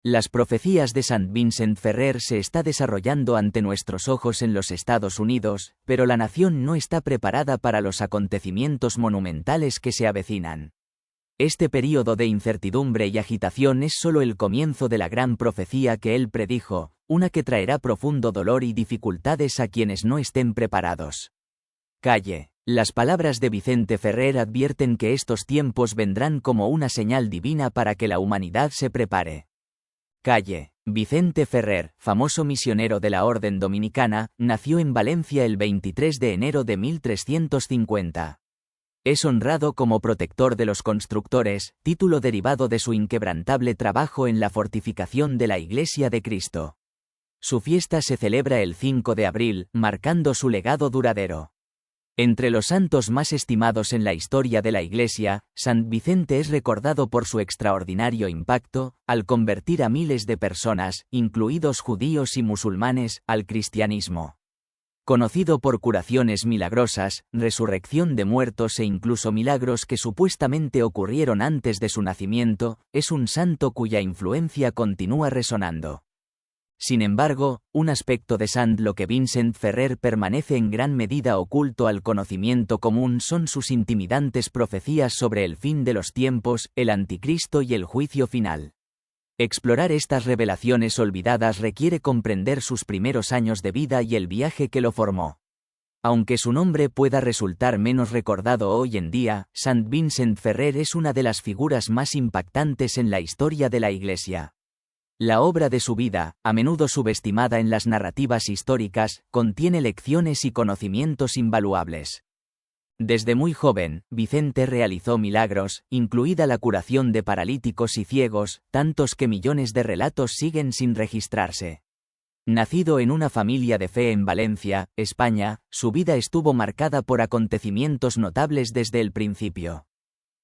Las profecías de Saint Vincent Ferrer se está desarrollando ante nuestros ojos en los Estados Unidos, pero la nación no está preparada para los acontecimientos monumentales que se avecinan. Este período de incertidumbre y agitación es solo el comienzo de la gran profecía que él predijo, una que traerá profundo dolor y dificultades a quienes no estén preparados. Calle. Las palabras de Vicente Ferrer advierten que estos tiempos vendrán como una señal divina para que la humanidad se prepare. Calle. Vicente Ferrer, famoso misionero de la Orden Dominicana, nació en Valencia el 23 de enero de 1350. Es honrado como protector de los constructores, título derivado de su inquebrantable trabajo en la fortificación de la Iglesia de Cristo. Su fiesta se celebra el 5 de abril, marcando su legado duradero. Entre los santos más estimados en la historia de la Iglesia, San Vicente es recordado por su extraordinario impacto, al convertir a miles de personas, incluidos judíos y musulmanes, al cristianismo. Conocido por curaciones milagrosas, resurrección de muertos e incluso milagros que supuestamente ocurrieron antes de su nacimiento, es un santo cuya influencia continúa resonando. Sin embargo, un aspecto de Sant Lo que Vincent Ferrer permanece en gran medida oculto al conocimiento común son sus intimidantes profecías sobre el fin de los tiempos, el anticristo y el juicio final. Explorar estas revelaciones olvidadas requiere comprender sus primeros años de vida y el viaje que lo formó. Aunque su nombre pueda resultar menos recordado hoy en día, Sant Vincent Ferrer es una de las figuras más impactantes en la historia de la Iglesia. La obra de su vida, a menudo subestimada en las narrativas históricas, contiene lecciones y conocimientos invaluables. Desde muy joven, Vicente realizó milagros, incluida la curación de paralíticos y ciegos, tantos que millones de relatos siguen sin registrarse. Nacido en una familia de fe en Valencia, España, su vida estuvo marcada por acontecimientos notables desde el principio.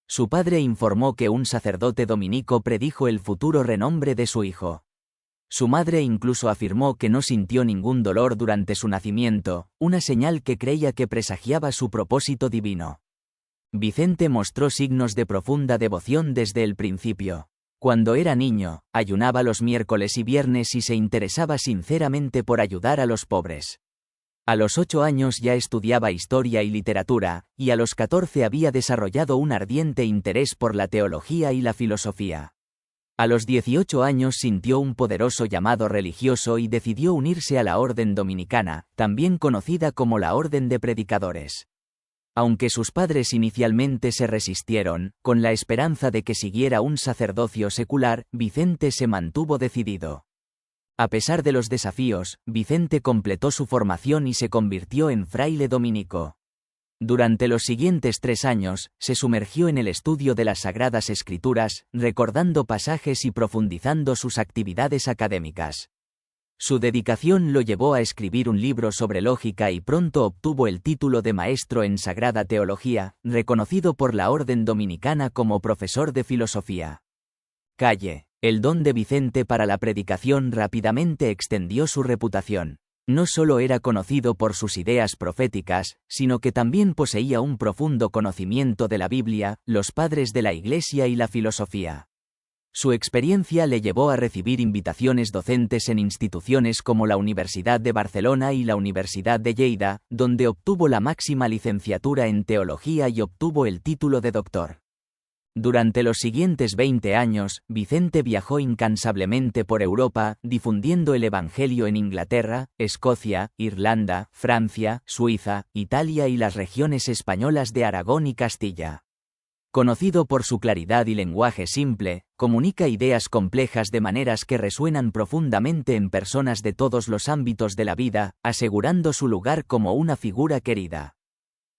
Su padre informó que un sacerdote dominico predijo el futuro renombre de su hijo. Su madre incluso afirmó que no sintió ningún dolor durante su nacimiento, una señal que creía que presagiaba su propósito divino. Vicente mostró signos de profunda devoción desde el principio. Cuando era niño, ayunaba los miércoles y viernes y se interesaba sinceramente por ayudar a los pobres. A los 8 años ya estudiaba historia y literatura, y a los 14 había desarrollado un ardiente interés por la teología y la filosofía. A los 18 años sintió un poderoso llamado religioso y decidió unirse a la Orden Dominicana, también conocida como la Orden de Predicadores. Aunque sus padres inicialmente se resistieron, con la esperanza de que siguiera un sacerdocio secular, Vicente se mantuvo decidido. A pesar de los desafíos, Vicente completó su formación y se convirtió en fraile dominico. Durante los siguientes 3 años, se sumergió en el estudio de las Sagradas Escrituras, recordando pasajes y profundizando sus actividades académicas. Su dedicación lo llevó a escribir un libro sobre lógica y pronto obtuvo el título de maestro en Sagrada Teología, reconocido por la Orden Dominicana como profesor de filosofía. Calle. El don de Vicente para la predicación rápidamente extendió su reputación. No solo era conocido por sus ideas proféticas, sino que también poseía un profundo conocimiento de la Biblia, los padres de la Iglesia y la filosofía. Su experiencia le llevó a recibir invitaciones docentes en instituciones como la Universidad de Barcelona y la Universidad de Lleida, donde obtuvo la máxima licenciatura en teología y obtuvo el título de doctor. Durante los siguientes 20 años, Vicente viajó incansablemente por Europa, difundiendo el Evangelio en Inglaterra, Escocia, Irlanda, Francia, Suiza, Italia y las regiones españolas de Aragón y Castilla. Conocido por su claridad y lenguaje simple, comunica ideas complejas de maneras que resuenan profundamente en personas de todos los ámbitos de la vida, asegurando su lugar como una figura querida.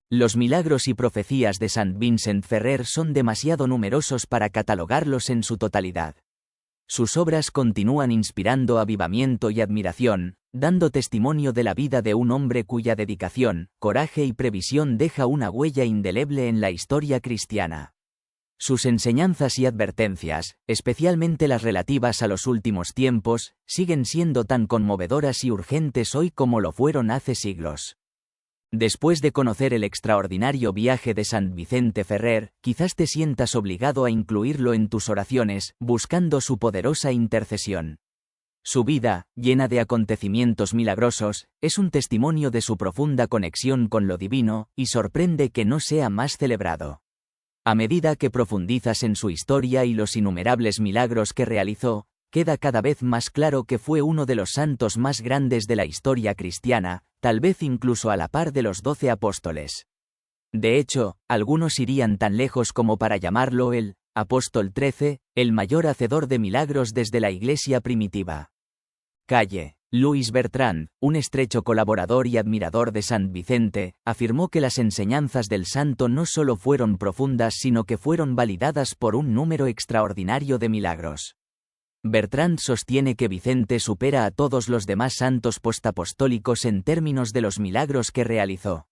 Los milagros y profecías de Sant Vincent Ferrer son demasiado numerosos para catalogarlos en su totalidad. Sus obras continúan inspirando avivamiento y admiración, dando testimonio de la vida de un hombre cuya dedicación, coraje y previsión deja una huella indeleble en la historia cristiana. Sus enseñanzas y advertencias, especialmente las relativas a los últimos tiempos, siguen siendo tan conmovedoras y urgentes hoy como lo fueron hace siglos. Después de conocer el extraordinario viaje de Sant Vicente Ferrer, quizás te sientas obligado a incluirlo en tus oraciones, buscando su poderosa intercesión. Su vida, llena de acontecimientos milagrosos, es un testimonio de su profunda conexión con lo divino, y sorprende que no sea más celebrado. A medida que profundizas en su historia y los innumerables milagros que realizó, queda cada vez más claro que fue uno de los santos más grandes de la historia cristiana, tal vez incluso a la par de los 12 apóstoles. De hecho, algunos irían tan lejos como para llamarlo el apóstol 13, el mayor hacedor de milagros desde la Iglesia primitiva. Calle. Louis Bertrand, un estrecho colaborador y admirador de Sant Vicente, afirmó que las enseñanzas del santo no solo fueron profundas sino que fueron validadas por un número extraordinario de milagros. Bertrand sostiene que Vicente supera a todos los demás santos postapostólicos en términos de los milagros que realizó.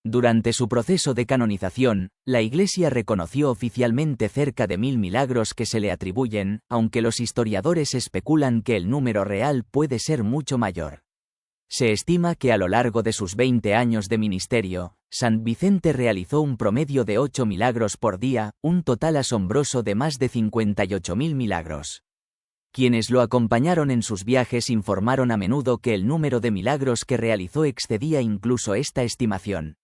Durante su proceso de canonización, la Iglesia reconoció oficialmente cerca de 1000 milagros que se le atribuyen, aunque los historiadores especulan que el número real puede ser mucho mayor. Se estima que a lo largo de sus 20 años de ministerio, Sant Vicente realizó un promedio de 8 milagros por día, un total asombroso de más de 58.000 milagros. Quienes lo acompañaron en sus viajes informaron a menudo que el número de milagros que realizó excedía incluso esta estimación.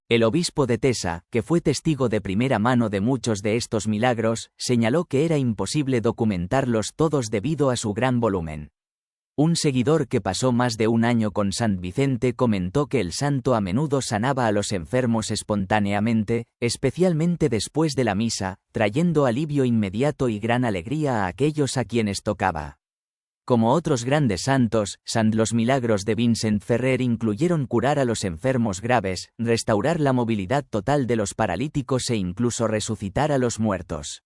El obispo de Tesa, que fue testigo de primera mano de muchos de estos milagros, señaló que era imposible documentarlos todos debido a su gran volumen. Un seguidor que pasó más de un año con Sant Vicente comentó que el santo a menudo sanaba a los enfermos espontáneamente, especialmente después de la misa, trayendo alivio inmediato y gran alegría a aquellos a quienes tocaba. Como otros grandes santos, los milagros de Vicent Ferrer incluyeron curar a los enfermos graves, restaurar la movilidad total de los paralíticos e incluso resucitar a los muertos.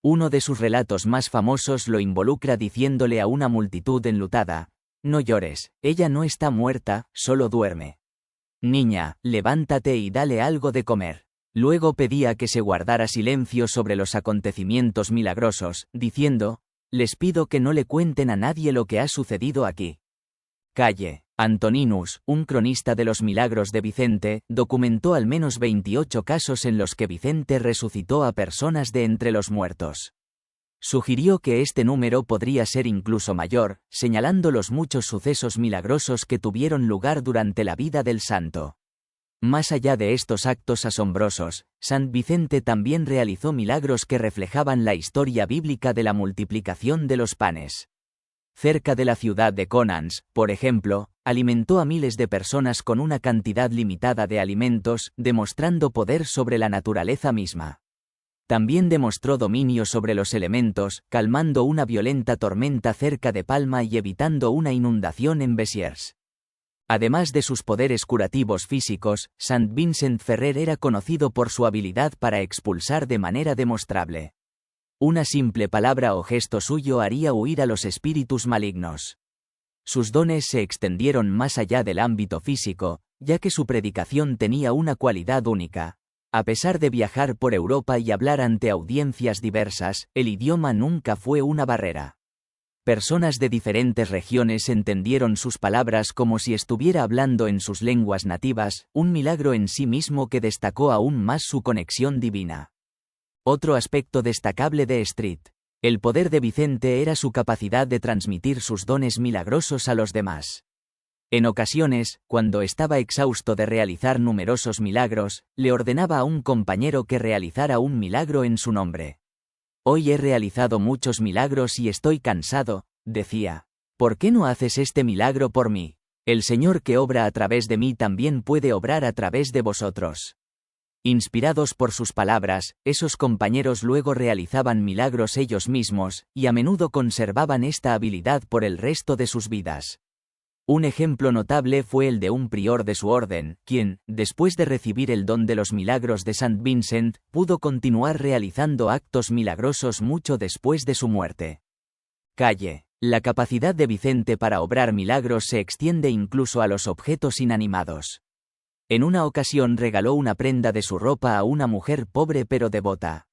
Uno de sus relatos más famosos lo involucra diciéndole a una multitud enlutada: «No llores, ella no está muerta, solo duerme. Niña, levántate y dale algo de comer». Luego pedía que se guardara silencio sobre los acontecimientos milagrosos, diciendo: «Les pido que no le cuenten a nadie lo que ha sucedido aquí». Calle. Antoninus, un cronista de los milagros de Vicente, documentó al menos 28 casos en los que Vicente resucitó a personas de entre los muertos. Sugirió que este número podría ser incluso mayor, señalando los muchos sucesos milagrosos que tuvieron lugar durante la vida del santo. Más allá de estos actos asombrosos, Sant Vicente también realizó milagros que reflejaban la historia bíblica de la multiplicación de los panes. Cerca de la ciudad de Conans, por ejemplo, alimentó a miles de personas con una cantidad limitada de alimentos, demostrando poder sobre la naturaleza misma. También demostró dominio sobre los elementos, calmando una violenta tormenta cerca de Palma y evitando una inundación en Besiers. Además de sus poderes curativos físicos, Sant Vicent Ferrer era conocido por su habilidad para expulsar de manera demostrable. Una simple palabra o gesto suyo haría huir a los espíritus malignos. Sus dones se extendieron más allá del ámbito físico, ya que su predicación tenía una cualidad única. A pesar de viajar por Europa y hablar ante audiencias diversas, el idioma nunca fue una barrera. Personas de diferentes regiones entendieron sus palabras como si estuviera hablando en sus lenguas nativas, un milagro en sí mismo que destacó aún más su conexión divina. Otro aspecto destacable de Street. El poder de Vicente era su capacidad de transmitir sus dones milagrosos a los demás. En ocasiones, cuando estaba exhausto de realizar numerosos milagros, le ordenaba a un compañero que realizara un milagro en su nombre. «Hoy he realizado muchos milagros y estoy cansado», decía. «¿Por qué no haces este milagro por mí? El Señor que obra a través de mí también puede obrar a través de vosotros». Inspirados por sus palabras, esos compañeros luego realizaban milagros ellos mismos, y a menudo conservaban esta habilidad por el resto de sus vidas. Un ejemplo notable fue el de un prior de su orden, quien, después de recibir el don de los milagros de Sant Vicent, pudo continuar realizando actos milagrosos mucho después de su muerte. Calle. La capacidad de Vicente para obrar milagros se extiende incluso a los objetos inanimados. En una ocasión regaló una prenda de su ropa a una mujer pobre pero devota.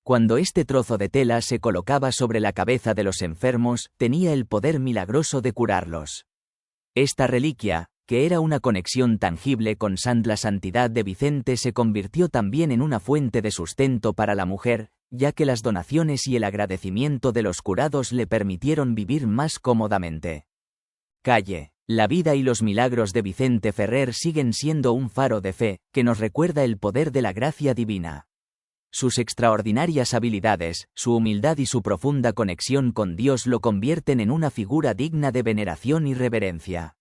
Cuando este trozo de tela se colocaba sobre la cabeza de los enfermos, tenía el poder milagroso de curarlos. Esta reliquia, que era una conexión tangible con la santidad de Vicente se convirtió también en una fuente de sustento para la mujer, ya que las donaciones y el agradecimiento de los curados le permitieron vivir más cómodamente. Calle. La vida y los milagros de Vicente Ferrer siguen siendo un faro de fe, que nos recuerda el poder de la gracia divina. Sus extraordinarias habilidades, su humildad y su profunda conexión con Dios lo convierten en una figura digna de veneración y reverencia.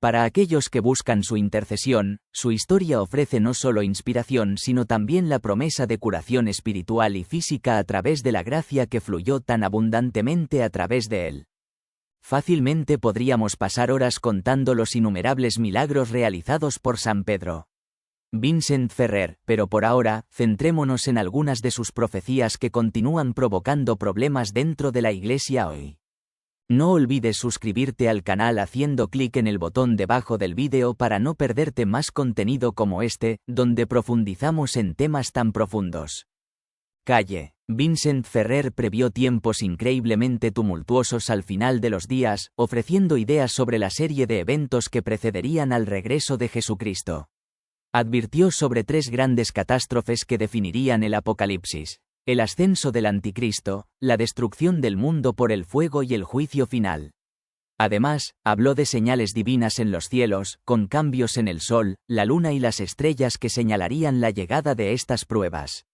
Para aquellos que buscan su intercesión, su historia ofrece no solo inspiración sino también la promesa de curación espiritual y física a través de la gracia que fluyó tan abundantemente a través de él. Fácilmente podríamos pasar horas contando los innumerables milagros realizados por San Pedro Vincent Ferrer, pero por ahora, centrémonos en algunas de sus profecías que continúan provocando problemas dentro de la Iglesia hoy. No olvides suscribirte al canal haciendo clic en el botón debajo del vídeo para no perderte más contenido como este, donde profundizamos en temas tan profundos. Calle. Vincent Ferrer previó tiempos increíblemente tumultuosos al final de los días, ofreciendo ideas sobre la serie de eventos que precederían al regreso de Jesucristo. Advirtió sobre 3 grandes catástrofes que definirían el Apocalipsis: el ascenso del Anticristo, la destrucción del mundo por el fuego y el juicio final. Además, habló de señales divinas en los cielos, con cambios en el sol, la luna y las estrellas que señalarían la llegada de estas pruebas.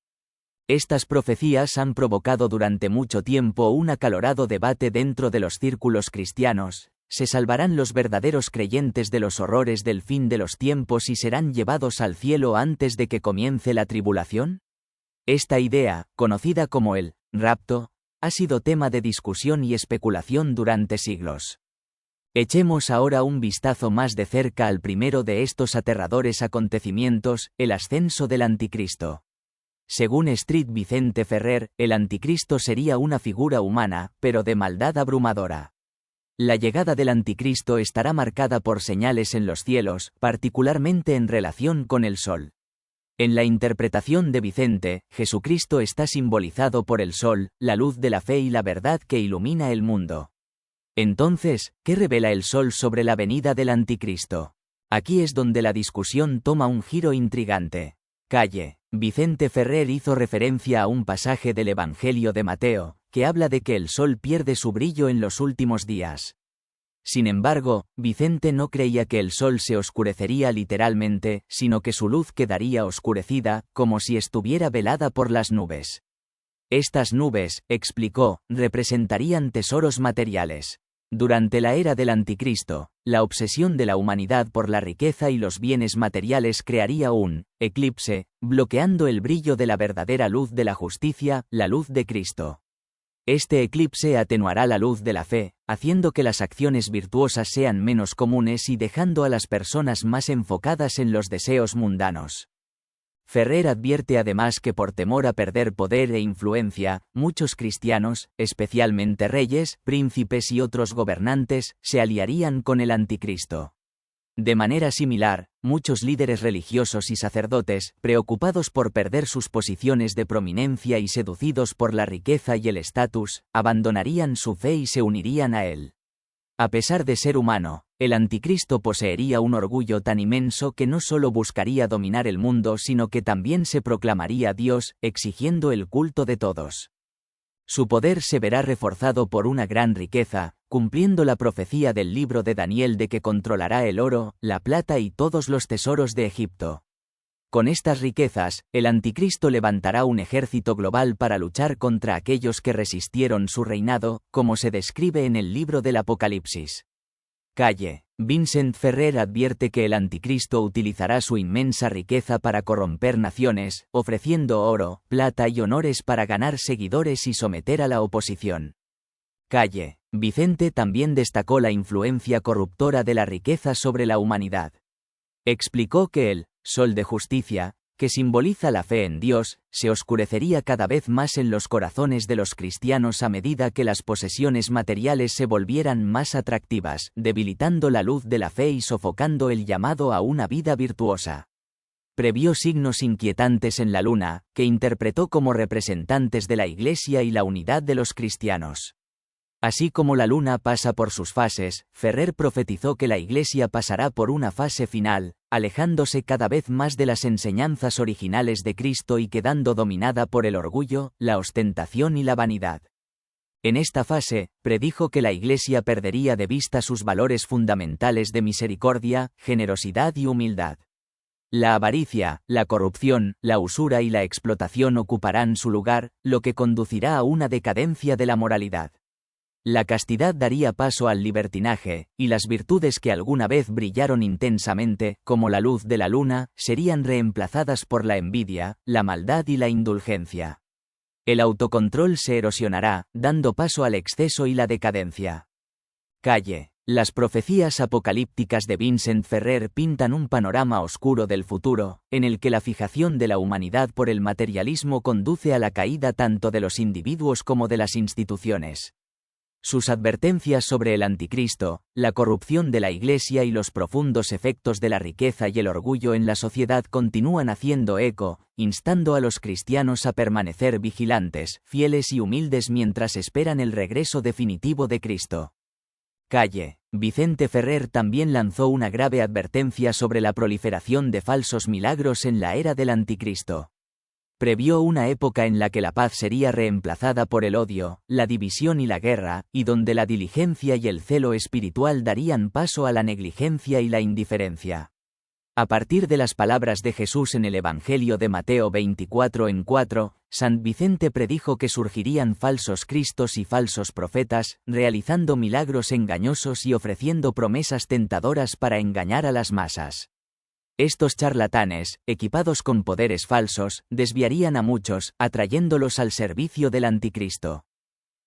Estas profecías han provocado durante mucho tiempo un acalorado debate dentro de los círculos cristianos. ¿Se salvarán los verdaderos creyentes de los horrores del fin de los tiempos y serán llevados al cielo antes de que comience la tribulación? Esta idea, conocida como el rapto, ha sido tema de discusión y especulación durante siglos. Echemos ahora un vistazo más de cerca al primero de estos aterradores acontecimientos, el ascenso del Anticristo. Según Street Vicente Ferrer, el Anticristo sería una figura humana, pero de maldad abrumadora. La llegada del Anticristo estará marcada por señales en los cielos, particularmente en relación con el sol. En la interpretación de Vicente, Jesucristo está simbolizado por el sol, la luz de la fe y la verdad que ilumina el mundo. Entonces, ¿qué revela el sol sobre la venida del Anticristo? Aquí es donde la discusión toma un giro intrigante. Calle. Vicente Ferrer hizo referencia a un pasaje del Evangelio de Mateo, que habla de que el sol pierde su brillo en los últimos días. Sin embargo, Vicente no creía que el sol se oscurecería literalmente, sino que su luz quedaría oscurecida, como si estuviera velada por las nubes. Estas nubes, explicó, representarían tesoros materiales. Durante la era del Anticristo, la obsesión de la humanidad por la riqueza y los bienes materiales crearía un eclipse, bloqueando el brillo de la verdadera luz de la justicia, la luz de Cristo. Este eclipse atenuará la luz de la fe, haciendo que las acciones virtuosas sean menos comunes y dejando a las personas más enfocadas en los deseos mundanos. Ferrer advierte además que por temor a perder poder e influencia, muchos cristianos, especialmente reyes, príncipes y otros gobernantes, se aliarían con el Anticristo. De manera similar, muchos líderes religiosos y sacerdotes, preocupados por perder sus posiciones de prominencia y seducidos por la riqueza y el estatus, abandonarían su fe y se unirían a él. A pesar de ser humano, el Anticristo poseería un orgullo tan inmenso que no solo buscaría dominar el mundo sino que también se proclamaría Dios, exigiendo el culto de todos. Su poder se verá reforzado por una gran riqueza, cumpliendo la profecía del libro de Daniel de que controlará el oro, la plata y todos los tesoros de Egipto. Con estas riquezas, el Anticristo levantará un ejército global para luchar contra aquellos que resistieron su reinado, como se describe en el libro del Apocalipsis. Calle. Vincent Ferrer advierte que el Anticristo utilizará su inmensa riqueza para corromper naciones, ofreciendo oro, plata y honores para ganar seguidores y someter a la oposición. Calle. Vicente también destacó la influencia corruptora de la riqueza sobre la humanidad. Explicó que el sol de justicia, que simboliza la fe en Dios, se oscurecería cada vez más en los corazones de los cristianos a medida que las posesiones materiales se volvieran más atractivas, debilitando la luz de la fe y sofocando el llamado a una vida virtuosa. Previó signos inquietantes en la luna, que interpretó como representantes de la Iglesia y la unidad de los cristianos. Así como la luna pasa por sus fases, Ferrer profetizó que la Iglesia pasará por una fase final, alejándose cada vez más de las enseñanzas originales de Cristo y quedando dominada por el orgullo, la ostentación y la vanidad. En esta fase, predijo que la Iglesia perdería de vista sus valores fundamentales de misericordia, generosidad y humildad. La avaricia, la corrupción, la usura y la explotación ocuparán su lugar, lo que conducirá a una decadencia de la moralidad. La castidad daría paso al libertinaje, y las virtudes que alguna vez brillaron intensamente, como la luz de la luna, serían reemplazadas por la envidia, la maldad y la indulgencia. El autocontrol se erosionará, dando paso al exceso y la decadencia. Calle. Las profecías apocalípticas de Vincent Ferrer pintan un panorama oscuro del futuro, en el que la fijación de la humanidad por el materialismo conduce a la caída tanto de los individuos como de las instituciones. Sus advertencias sobre el anticristo, la corrupción de la Iglesia y los profundos efectos de la riqueza y el orgullo en la sociedad continúan haciendo eco, instando a los cristianos a permanecer vigilantes, fieles y humildes mientras esperan el regreso definitivo de Cristo. Calle. Vicente Ferrer también lanzó una grave advertencia sobre la proliferación de falsos milagros en la era del anticristo. Previó una época en la que la paz sería reemplazada por el odio, la división y la guerra, y donde la diligencia y el celo espiritual darían paso a la negligencia y la indiferencia. A partir de las palabras de Jesús en el Evangelio de Mateo 24:4, Sant Vicente predijo que surgirían falsos cristos y falsos profetas, realizando milagros engañosos y ofreciendo promesas tentadoras para engañar a las masas. Estos charlatanes, equipados con poderes falsos, desviarían a muchos, atrayéndolos al servicio del anticristo.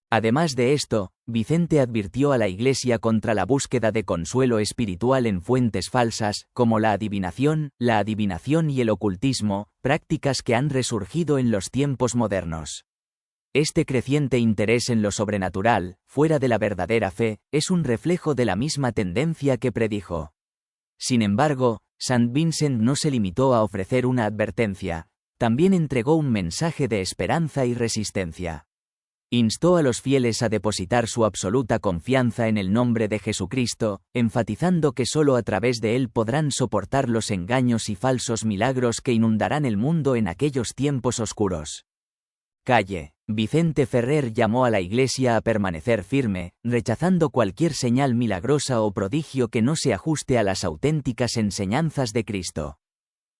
Además de esto, Vicente advirtió a la Iglesia contra la búsqueda de consuelo espiritual en fuentes falsas, como la adivinación y el ocultismo, prácticas que han resurgido en los tiempos modernos. Este creciente interés en lo sobrenatural, fuera de la verdadera fe, es un reflejo de la misma tendencia que predijo. Sin embargo, Sant Vincent no se limitó a ofrecer una advertencia, también entregó un mensaje de esperanza y resistencia. Instó a los fieles a depositar su absoluta confianza en el nombre de Jesucristo, enfatizando que solo a través de él podrán soportar los engaños y falsos milagros que inundarán el mundo en aquellos tiempos oscuros. Calle. Vicente Ferrer llamó a la Iglesia a permanecer firme, rechazando cualquier señal milagrosa o prodigio que no se ajuste a las auténticas enseñanzas de Cristo.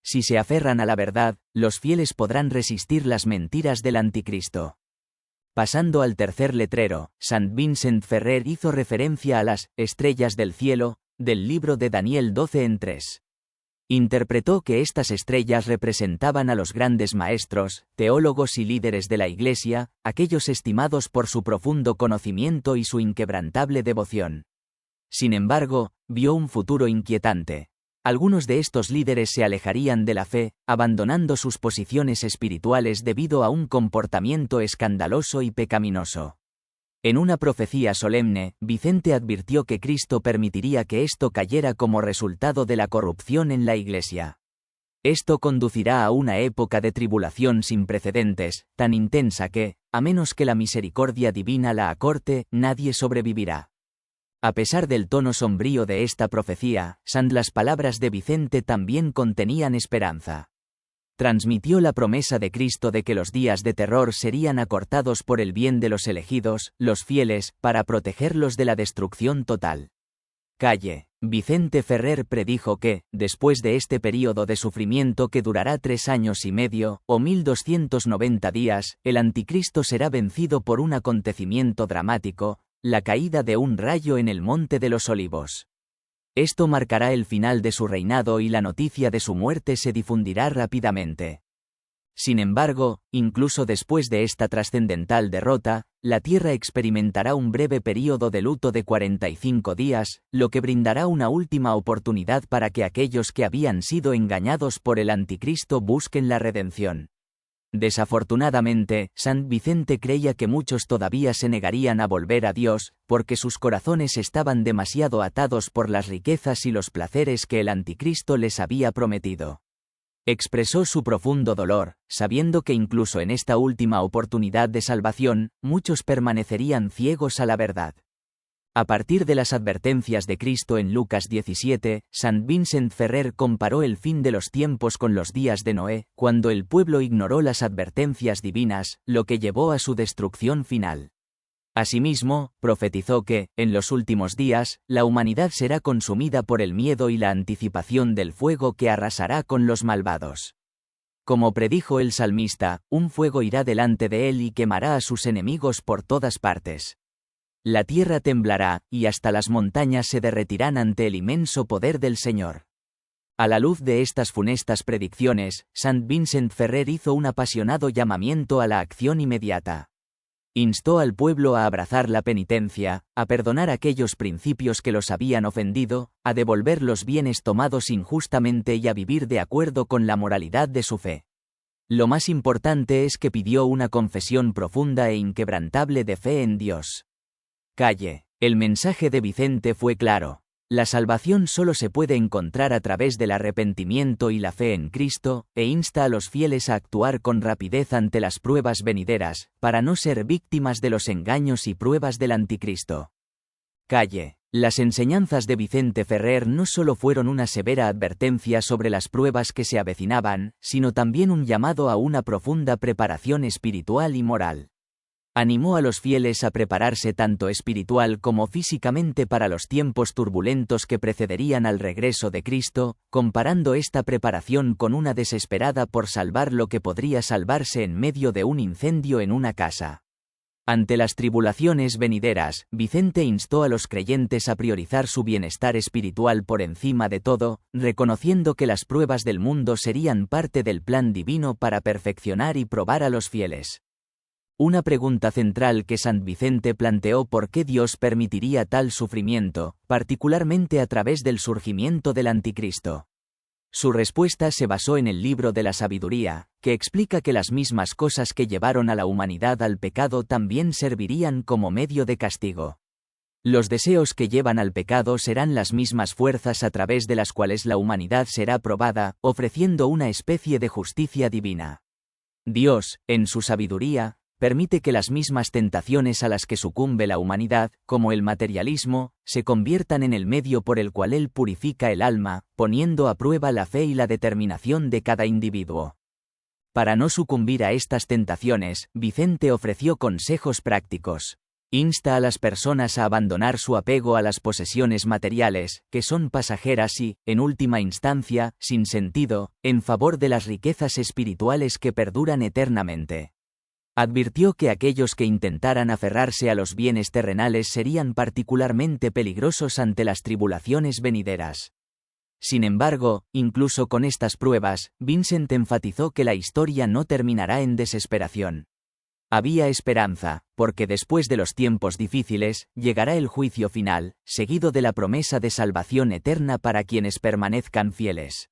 Si se aferran a la verdad, los fieles podrán resistir las mentiras del anticristo. Pasando al tercer letrero, Sant Vincent Ferrer hizo referencia a las estrellas del cielo, del libro de Daniel 12:3. Interpretó que estas estrellas representaban a los grandes maestros, teólogos y líderes de la Iglesia, aquellos estimados por su profundo conocimiento y su inquebrantable devoción. Sin embargo, vio un futuro inquietante. Algunos de estos líderes se alejarían de la fe, abandonando sus posiciones espirituales debido a un comportamiento escandaloso y pecaminoso. En una profecía solemne, Vicente advirtió que Cristo permitiría que esto cayera como resultado de la corrupción en la Iglesia. Esto conducirá a una época de tribulación sin precedentes, tan intensa que, a menos que la misericordia divina la acorte, nadie sobrevivirá. A pesar del tono sombrío de esta profecía, las palabras de Vicente también contenían esperanza. Transmitió la promesa de Cristo de que los días de terror serían acortados por el bien de los elegidos, los fieles, para protegerlos de la destrucción total. Calle. Vicente Ferrer predijo que, después de este período de sufrimiento que durará 3 años y medio, o 1290 días, el anticristo será vencido por un acontecimiento dramático, la caída de un rayo en el Monte de los Olivos. Esto marcará el final de su reinado y la noticia de su muerte se difundirá rápidamente. Sin embargo, incluso después de esta trascendental derrota, la Tierra experimentará un breve período de luto de 45 días, lo que brindará una última oportunidad para que aquellos que habían sido engañados por el anticristo busquen la redención. Desafortunadamente, Sant Vicente creía que muchos todavía se negarían a volver a Dios, porque sus corazones estaban demasiado atados por las riquezas y los placeres que el anticristo les había prometido. Expresó su profundo dolor, sabiendo que incluso en esta última oportunidad de salvación, muchos permanecerían ciegos a la verdad. A partir de las advertencias de Cristo en Lucas 17, Saint Vincent Ferrer comparó el fin de los tiempos con los días de Noé, cuando el pueblo ignoró las advertencias divinas, lo que llevó a su destrucción final. Asimismo, profetizó que, en los últimos días, la humanidad será consumida por el miedo y la anticipación del fuego que arrasará con los malvados. Como predijo el salmista, un fuego irá delante de él y quemará a sus enemigos por todas partes. La tierra temblará, y hasta las montañas se derretirán ante el inmenso poder del Señor. A la luz de estas funestas predicciones, Saint Vincent Ferrer hizo un apasionado llamamiento a la acción inmediata. Instó al pueblo a abrazar la penitencia, a perdonar aquellos principios que los habían ofendido, a devolver los bienes tomados injustamente y a vivir de acuerdo con la moralidad de su fe. Lo más importante es que pidió una confesión profunda e inquebrantable de fe en Dios. Calle. El mensaje de Vicente fue claro. La salvación solo se puede encontrar a través del arrepentimiento y la fe en Cristo, e insta a los fieles a actuar con rapidez ante las pruebas venideras, para no ser víctimas de los engaños y pruebas del anticristo. Calle. Las enseñanzas de Vicente Ferrer no solo fueron una severa advertencia sobre las pruebas que se avecinaban, sino también un llamado a una profunda preparación espiritual y moral. Animó a los fieles a prepararse tanto espiritual como físicamente para los tiempos turbulentos que precederían al regreso de Cristo, comparando esta preparación con una desesperada por salvar lo que podría salvarse en medio de un incendio en una casa. Ante las tribulaciones venideras, Vicente instó a los creyentes a priorizar su bienestar espiritual por encima de todo, reconociendo que las pruebas del mundo serían parte del plan divino para perfeccionar y probar a los fieles. Una pregunta central que Sant Vicente planteó: ¿por qué Dios permitiría tal sufrimiento, particularmente a través del surgimiento del anticristo? Su respuesta se basó en el libro de la sabiduría, que explica que las mismas cosas que llevaron a la humanidad al pecado también servirían como medio de castigo. Los deseos que llevan al pecado serán las mismas fuerzas a través de las cuales la humanidad será probada, ofreciendo una especie de justicia divina. Dios, en su sabiduría, permite que las mismas tentaciones a las que sucumbe la humanidad, como el materialismo, se conviertan en el medio por el cual Él purifica el alma, poniendo a prueba la fe y la determinación de cada individuo. Para no sucumbir a estas tentaciones, Vicente ofreció consejos prácticos. Insta a las personas a abandonar su apego a las posesiones materiales, que son pasajeras y, en última instancia, sin sentido, en favor de las riquezas espirituales que perduran eternamente. Advirtió que aquellos que intentaran aferrarse a los bienes terrenales serían particularmente peligrosos ante las tribulaciones venideras. Sin embargo, incluso con estas pruebas, Vincent enfatizó que la historia no terminará en desesperación. Había esperanza, porque después de los tiempos difíciles, llegará el juicio final, seguido de la promesa de salvación eterna para quienes permanezcan fieles.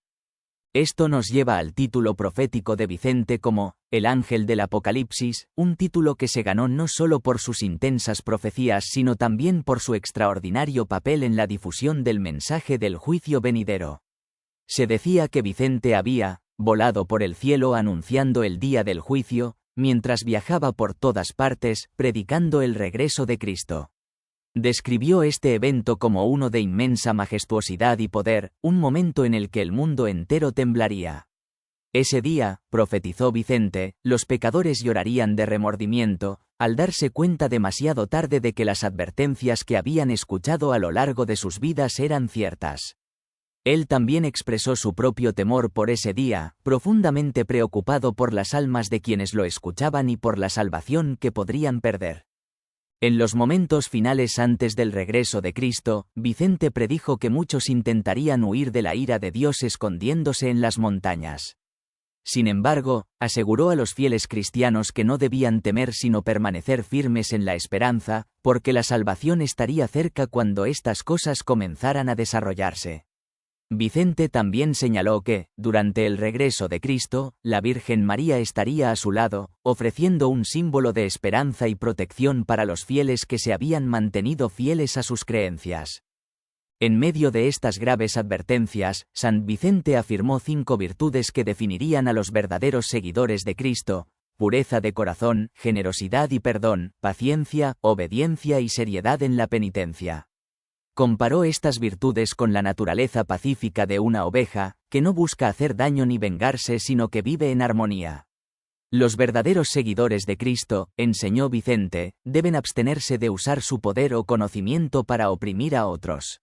Esto nos lleva al título profético de Vicente como el ángel del Apocalipsis, un título que se ganó no solo por sus intensas profecías sino también por su extraordinario papel en la difusión del mensaje del juicio venidero. Se decía que Vicente había volado por el cielo anunciando el día del juicio, mientras viajaba por todas partes, predicando el regreso de Cristo. Describió este evento como uno de inmensa majestuosidad y poder, un momento en el que el mundo entero temblaría. Ese día, profetizó Vicente, los pecadores llorarían de remordimiento, al darse cuenta demasiado tarde de que las advertencias que habían escuchado a lo largo de sus vidas eran ciertas. Él también expresó su propio temor por ese día, profundamente preocupado por las almas de quienes lo escuchaban y por la salvación que podrían perder. En los momentos finales antes del regreso de Cristo, Vicente predijo que muchos intentarían huir de la ira de Dios escondiéndose en las montañas. Sin embargo, aseguró a los fieles cristianos que no debían temer sino permanecer firmes en la esperanza, porque la salvación estaría cerca cuando estas cosas comenzaran a desarrollarse. Vicente también señaló que, durante el regreso de Cristo, la Virgen María estaría a su lado, ofreciendo un símbolo de esperanza y protección para los fieles que se habían mantenido fieles a sus creencias. En medio de estas graves advertencias, San Vicente afirmó 5 virtudes que definirían a los verdaderos seguidores de Cristo: pureza de corazón, generosidad y perdón, paciencia, obediencia y seriedad en la penitencia. Comparó estas virtudes con la naturaleza pacífica de una oveja, que no busca hacer daño ni vengarse sino que vive en armonía. Los verdaderos seguidores de Cristo, enseñó Vicente, deben abstenerse de usar su poder o conocimiento para oprimir a otros.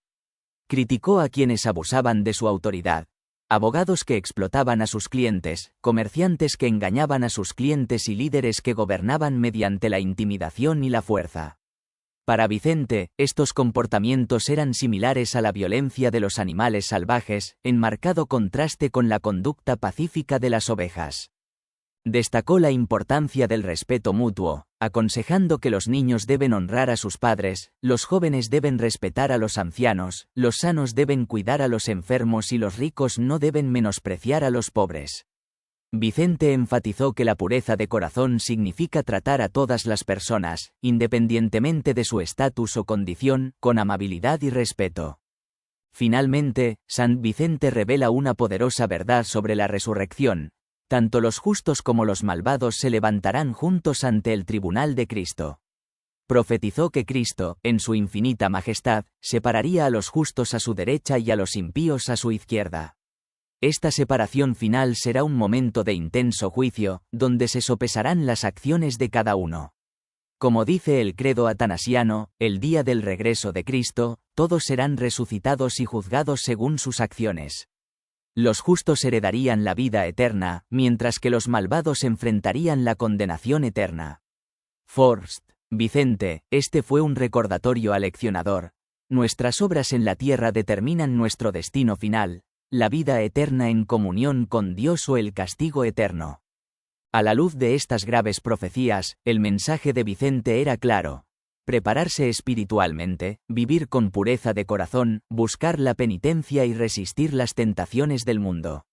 Criticó a quienes abusaban de su autoridad: abogados que explotaban a sus clientes, comerciantes que engañaban a sus clientes y líderes que gobernaban mediante la intimidación y la fuerza. Para Vicente, estos comportamientos eran similares a la violencia de los animales salvajes, en marcado contraste con la conducta pacífica de las ovejas. Destacó la importancia del respeto mutuo, aconsejando que los niños deben honrar a sus padres, los jóvenes deben respetar a los ancianos, los sanos deben cuidar a los enfermos y los ricos no deben menospreciar a los pobres. Vicente enfatizó que la pureza de corazón significa tratar a todas las personas, independientemente de su estatus o condición, con amabilidad y respeto. Finalmente, San Vicente revela una poderosa verdad sobre la resurrección: tanto los justos como los malvados se levantarán juntos ante el tribunal de Cristo. Profetizó que Cristo, en su infinita majestad, separaría a los justos a su derecha y a los impíos a su izquierda. Esta separación final será un momento de intenso juicio, donde se sopesarán las acciones de cada uno. Como dice el credo atanasiano, el día del regreso de Cristo, todos serán resucitados y juzgados según sus acciones. Los justos heredarían la vida eterna, mientras que los malvados enfrentarían la condenación eterna. Forst, Vicente, este fue un recordatorio aleccionador. Nuestras obras en la tierra determinan nuestro destino final: la vida eterna en comunión con Dios o el castigo eterno. A la luz de estas graves profecías, el mensaje de Vicente era claro: prepararse espiritualmente, vivir con pureza de corazón, buscar la penitencia y resistir las tentaciones del mundo.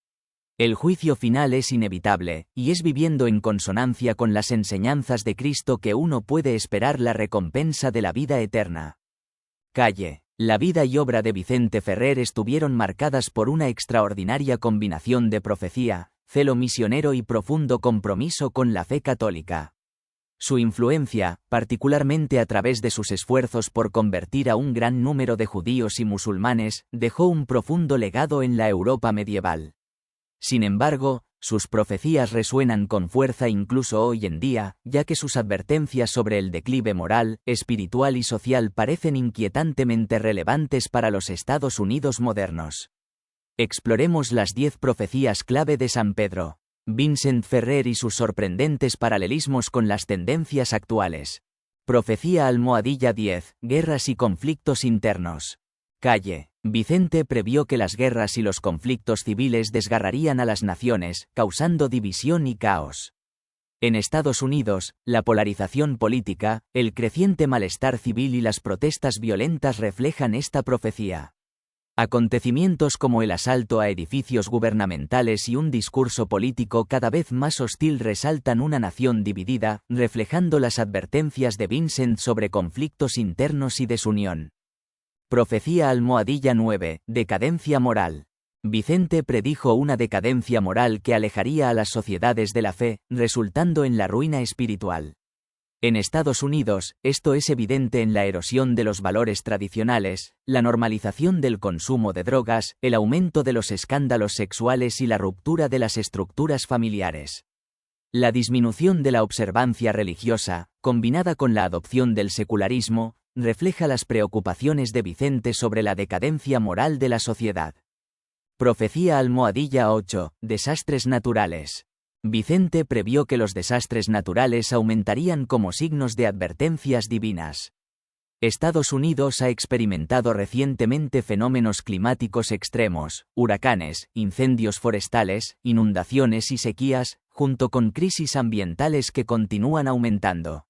El juicio final es inevitable, y es viviendo en consonancia con las enseñanzas de Cristo que uno puede esperar la recompensa de la vida eterna. Calle. La vida y obra de Vicente Ferrer estuvieron marcadas por una extraordinaria combinación de profecía, celo misionero y profundo compromiso con la fe católica. Su influencia, particularmente a través de sus esfuerzos por convertir a un gran número de judíos y musulmanes, dejó un profundo legado en la Europa medieval. Sin embargo, sus profecías resuenan con fuerza incluso hoy en día, ya que sus advertencias sobre el declive moral, espiritual y social parecen inquietantemente relevantes para los Estados Unidos modernos. Exploremos las 10 profecías clave de San Pedro Vincent Ferrer y sus sorprendentes paralelismos con las tendencias actuales. Profecía almohadilla 10, guerras y conflictos internos. Calle. Vicente previó que las guerras y los conflictos civiles desgarrarían a las naciones, causando división y caos. En Estados Unidos, la polarización política, el creciente malestar civil y las protestas violentas reflejan esta profecía. Acontecimientos como el asalto a edificios gubernamentales y un discurso político cada vez más hostil resaltan una nación dividida, reflejando las advertencias de Vincent sobre conflictos internos y desunión. Profecía almohadilla 9, decadencia moral. Vicente predijo una decadencia moral que alejaría a las sociedades de la fe, resultando en la ruina espiritual. En Estados Unidos, esto es evidente en la erosión de los valores tradicionales, la normalización del consumo de drogas, el aumento de los escándalos sexuales y la ruptura de las estructuras familiares. La disminución de la observancia religiosa, combinada con la adopción del secularismo, refleja las preocupaciones de Vicente sobre la decadencia moral de la sociedad. Profecía almohadilla 8, desastres naturales. Vicente previó que los desastres naturales aumentarían como signos de advertencias divinas. Estados Unidos ha experimentado recientemente fenómenos climáticos extremos, huracanes, incendios forestales, inundaciones y sequías, junto con crisis ambientales que continúan aumentando.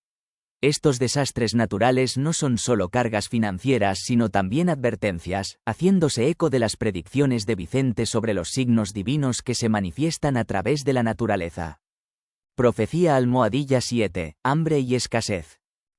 Estos desastres naturales no son solo cargas financieras sino también advertencias, haciéndose eco de las predicciones de Vicente sobre los signos divinos que se manifiestan a través de la naturaleza. Profecía almohadilla 7, hambre y escasez.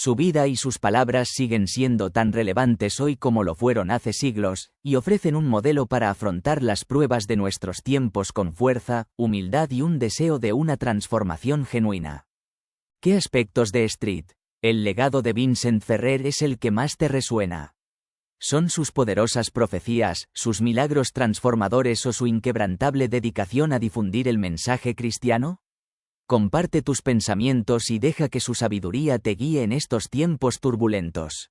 Su vida y sus palabras siguen siendo tan relevantes hoy como lo fueron hace siglos, y ofrecen un modelo para afrontar las pruebas de nuestros tiempos con fuerza, humildad y un deseo de una transformación genuina. ¿Qué aspectos de Street, el legado de Vincent Ferrer, es el que más te resuena? ¿Son sus poderosas profecías, sus milagros transformadores o su inquebrantable dedicación a difundir el mensaje cristiano? Comparte tus pensamientos y deja que su sabiduría te guíe en estos tiempos turbulentos.